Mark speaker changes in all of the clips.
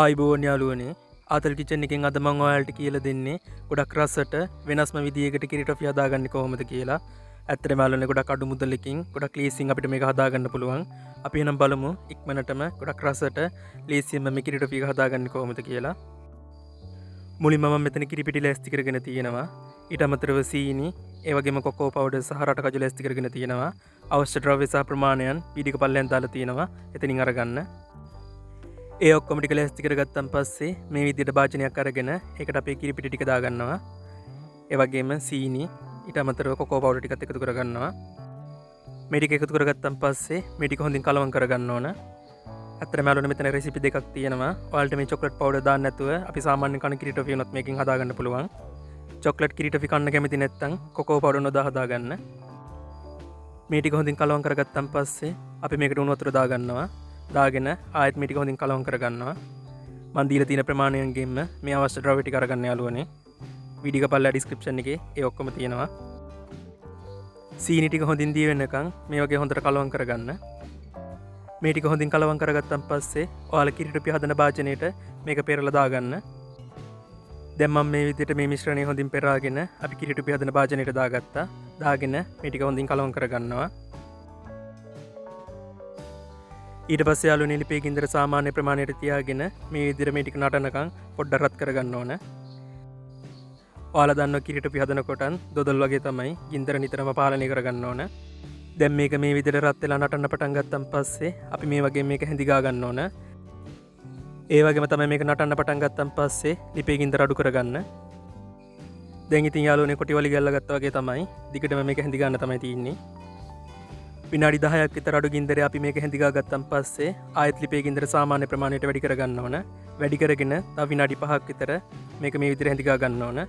Speaker 1: ආයිබෝන් යාළුවනේ ආතල් කිචන් එකෙන් අද මම ඔයාලට කියලා දෙන්නේ ගොඩක් රසට වෙනස්ම විදියකට කිරි ටොෆි හදාගන්නේ කොහොමද කියලා. ඇත්තටම යාළුවනේ ගොඩක් අඩු මුදලකින් ගොඩක් ලීසියෙන් අපිට මේක හදාගන්න පුළුවන්. අපි එහෙනම් බලමු ඉක්මනටම ගොඩක් රසට ලීසියෙන්ම මේ කිරි ටොෆි එක හදාගන්නේ කොහොමද කියලා. මුලින්ම මම මෙතන කිරි පිටි ලෑස්ති කරගෙන තියෙනවා. ඊට අමතරව සීනි, ඒ වගේම කොකෝ පවුඩර් සහ රටකජ ලෑස්ති කරගෙන තියෙනවා. අවශ්‍ය ද්‍රව්‍ය සහ ප්‍රමාණයන් වීඩියෝ එක පල්ලෙන් දාලා තියෙනවා. එතනින් අරගන්න. ඒ ඔක්කොම ටික ලෑස්ති කරගත්තන් පස්සේ මේ විදිහට භාජනයක් අරගෙන ඒකට අපේ කිරි පිටි ටික දාගන්නවා. ඒ වගේම සීනි, ඊට අමතරව කොකෝ පවුඩර් ටිකත් එකතු කරගන්නවා. මේ ටික එකතු කරගත්තන් පස්සේ මේ ටික හොඳින් කලවම් කරගන්න ඕන. අත්‍තරම යාළුවනේ මෙතන රෙසිපි දෙකක් තියෙනවා. ඔයාලට මේ චොක්ලට් පවුඩර් දාන්න නැතුව අපි සාමාන්‍ය කන කිරි ටොෆි උනත් මේකෙන් හදාගන්න පුළුවන්. චොක්ලට් කිරි ටොෆි කන්න කැමති නැත්නම් කොකෝ පවුඩර් නොදා හදාගන්න. මේ ටික හොඳින් කලවම් කරගත්තන් පස්සේ අපි මේකට උණු වතුර දාගන්නවා. දාගෙන ආයෙත් මේ ටික හොඳින් කලවම් කරගන්නවා. මම දීලා තියෙන ප්‍රමාණයෙන්ගෙන්ම මේ අවශ්‍ය ද්‍රව්‍ය ටික අරගන්න යාළුවනේ. වීඩියෝ එක පල්ලා ඩිස්ක්‍රිප්ෂන් එකේ ඒ ඔක්කොම තියෙනවා. සීනි ටික හොඳින් දී වෙනකන් මේ වගේ හොඳට කලවම් කරගන්න. මේ ටික හොඳින් කලවම් කරගත්තන් පස්සේ ඔයාලා කිරි ටොපි හදන භාජනයේට මේක පෙරලා දාගන්න. දැන් මම මේ විදිහට මේ මිශ්‍රණය හොඳින් පෙරාගෙන අපි කිරි ටොපි හදන භාජනයට දාගත්තා. දාගෙන මේ ටික හොඳින් කලවම් කරගන්නවා. ඊට පස්සේ යාළුවනේ ලිපේ ගින්දර සාමාන්‍ය ප්‍රමාණයට තියාගෙන මේ විදිහට මේ ටික නටනකම් පොඩ්ඩක් රත් කරගන්න ඕන. ඔයාලා දන්නවා කිරි ටොපි හදනකොටන් දොදල් වගේ තමයි ගින්දර නිතරම පාලනය කරගන්න ඕන. දැන් මේක මේ විදිහට රත් වෙලා නටන්න පටන් ගත්තන් පස්සේ අපි මේ වගේ මේක හැඳි ගා ගන්න ඕන. ඒ වගේම තමයි මේක නටන්න පටන් ගත්තන් පස්සේ ලිපේ ගින්දර අඩු කරගන්න. දැන් ඉතින් යාළුවනේ කොටි වලි ගැල්ල ගත්තා වගේ තමයි දිගටම මේක හැඳි ගන්න තමයි තියෙන්නේ. විනාඩි 10ක් විතර අඩු ගින්දරේ අපි මේක හැඳි ගා ගත්තන් පස්සේ ආයෙත් ලිපේ ගින්දර සාමාන්‍ය ප්‍රමාණයට වැඩි කරගන්න ඕන. වැඩි කරගෙන තව විනාඩි 5ක් විතර මේක මේ විදිහට හැඳි ගා ගන්න ඕන.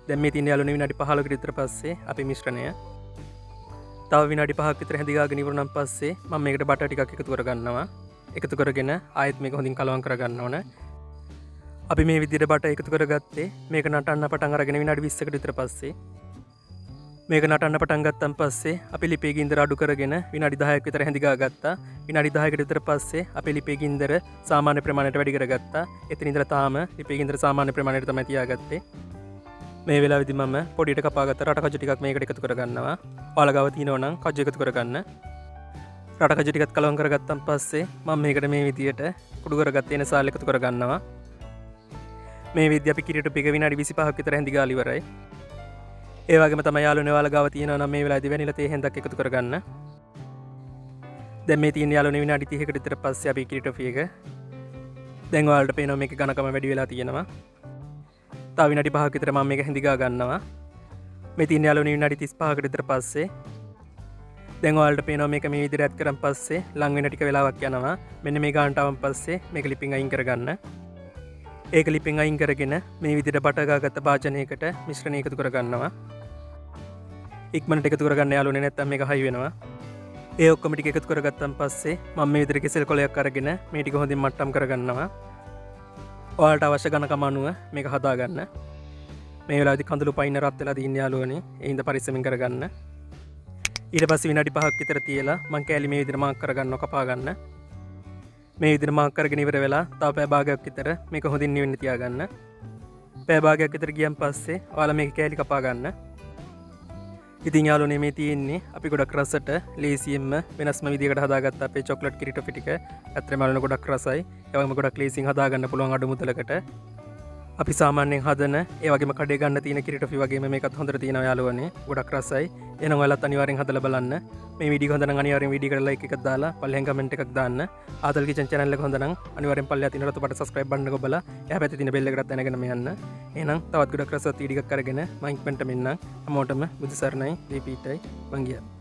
Speaker 1: දැන් මේ තියෙන යාළුවනේ විනාඩි 15කට විතර පස්සේ අපේ මිශ්‍රණය තව විනාඩි 5ක් විතර හැඳි ගාගෙන ඉවරනම් පස්සේ මම මේකට බටර් ටිකක් එකතු කරගන්නවා. එකතු කරගෙන ආයෙත් මේක හොඳින් කලවම් කරගන්න ඕන. අපි මේ විදිහට බටර් එකතු කරගත්තේ මේක නටන්න පටන් අරගෙන විනාඩි 20කට විතර පස්සේ. මේක නටන්න පටන් ගත්තන් පස්සේ අපි ලිපේ ගින්දර අඩු කරගෙන විනාඩි 10ක් විතර හැඳි ගා ගත්තා. විනාඩි 10කට විතර පස්සේ අපි ලිපේ ගින්දර සාමාන්‍ය ප්‍රමාණයට වැඩි කරගත්තා. එතන ඉඳලා තාම ලිපේ ගින්දර සාමාන්‍ය ප්‍රමාණයට තමයි තියාගත්තේ. මේ වෙලාවේදී මම පොඩියට කපාගත්ත රටකජ ටිකක් මේකට එකතු කරගන්නවා. ඔයාලා ගාව තියෙනවා නම් කජ එකතු කරගන්න. රටකජ ටිකත් කලවම් කරගත්තන් පස්සේ මම මේකට මේ විදියට කුඩු කරගත්ත එන සාල් එකතු කරගන්නවා. මේ විදිය අපි කිරි ටොපි එක විනාඩි 25ක් විතර හැඳි ගාලා ඉවරයි. ඒ වගේම තමයි යාළුවනේ ඔයාලා ගාව තියෙනවා නම් මේ වෙලාවේදී වැනිලා තේ හැන්දක් එකතු කරගන්න. දැන් මේ තියෙන යාළුවනේ විනාඩි 30කට විතර පස්සේ අපි කිරි ටොෆි එක දැන් ඔයාලට පේනවා මේකේ ඝනකම වැඩි වෙලා තියෙනවා. තව විනාඩි 5ක් විතර මම මේක හැඳි ගා ගන්නවා. මේ තියෙන යාළුවනේ විනාඩි 35කට විතර පස්සේ දැන් ඔයාලට පේනවා මේක මේ විදිහට ඇඩ් කරන් පස්සේ ලඟ වෙන ටික වෙලාවක් යනවා. මෙන්න මේ ගානට ආවන් පස්සේ මේක ලිපින් අයින් කරගන්න. ඒක ලිපින් අයින් කරගෙන මේ විදිහට බටර් ගාගත්ත භාජනයකට මිශ්‍රණය එකතු කරගන්නවා. ඉක්මනට එකතු කරගන්න යාළුවනේ නැත්තම් මේක හයි වෙනවා. ඒ ඔක්කොම ටික එකතු කරගත්තන් පස්සේ මම මේ විදිහට කෙසෙල් කොලයක් අරගෙන මේ ටික හොඳින් මට්ටම් කරගන්නවා. ඔයාලට අවශ්‍ය ඝනකම අනුව මේක හදාගන්න. මේ වෙලාවේදී කඳුළු පයින් රත් වෙලා දින්න යාළුවනේ. ඒ හින්දා පරිස්සමෙන් කරගන්න. ඊට පස්සේ විනාඩි 5ක් විතර තියලා මං කෑලි මේ විදිහට මාක් කරගන්නවා කපා ගන්න. මේ විදිහට මාක් කරගෙන ඉවර වෙලා තව පැය භාගයක් විතර මේක හොඳින් නිවෙන්න තියාගන්න. පැය භාගයක් විතර ගියන් පස්සේ ඔයාලා මේක කෑලි කපා ගන්න. ඉතින් යාළුවනේ මේ තියෙන්නේ අපි ගොඩක් රසට ලේසියෙන්ම වෙනස්ම විදිහකට හදාගත්ත අපේ චොක්ලට් කිරි ටොෆි ටික. ඇත්තටම යාළුවනේ ගොඩක් රසයි. ඒ වගේම ගොඩක් ලේසියෙන් හදාගන්න පුළුවන් අඩු මුදලකට. අපි සාමාන්‍යයෙන් හදන ඒ වගේම කඩේ ගන්න තියෙන කිරි ටොෆි වගේම මේකත් හොඳට තියෙනවා යාළුවනේ. ගොඩක් රසයි. එහෙනම් ඔයාලත් අනිවාර්යෙන් හදලා බලන්න. මේ වීඩියෝ හොඳ නම් අනිවාර්යෙන් වීඩියෝ එකට ලයික් එකක් දාලා පල්ලෙන් කමෙන්ට් එකක් දාන්න. ආතල් කිචන් channel එක හොඳ නම් අනිවාර්යෙන් පල්ලෙහා තියෙන රතු පාට subscribe button එක ඔබලා එහා පැත්තේ තියෙන bell එකටත් දැනගෙන යන්න. එහෙනම් තවත් ගොඩක් රසවත් වීඩියෝ එකක් අරගෙන මම ඉක්මනට මෙන්නම්. හැමෝටම බුදු සරණයි දීපීටයි මං ගියා.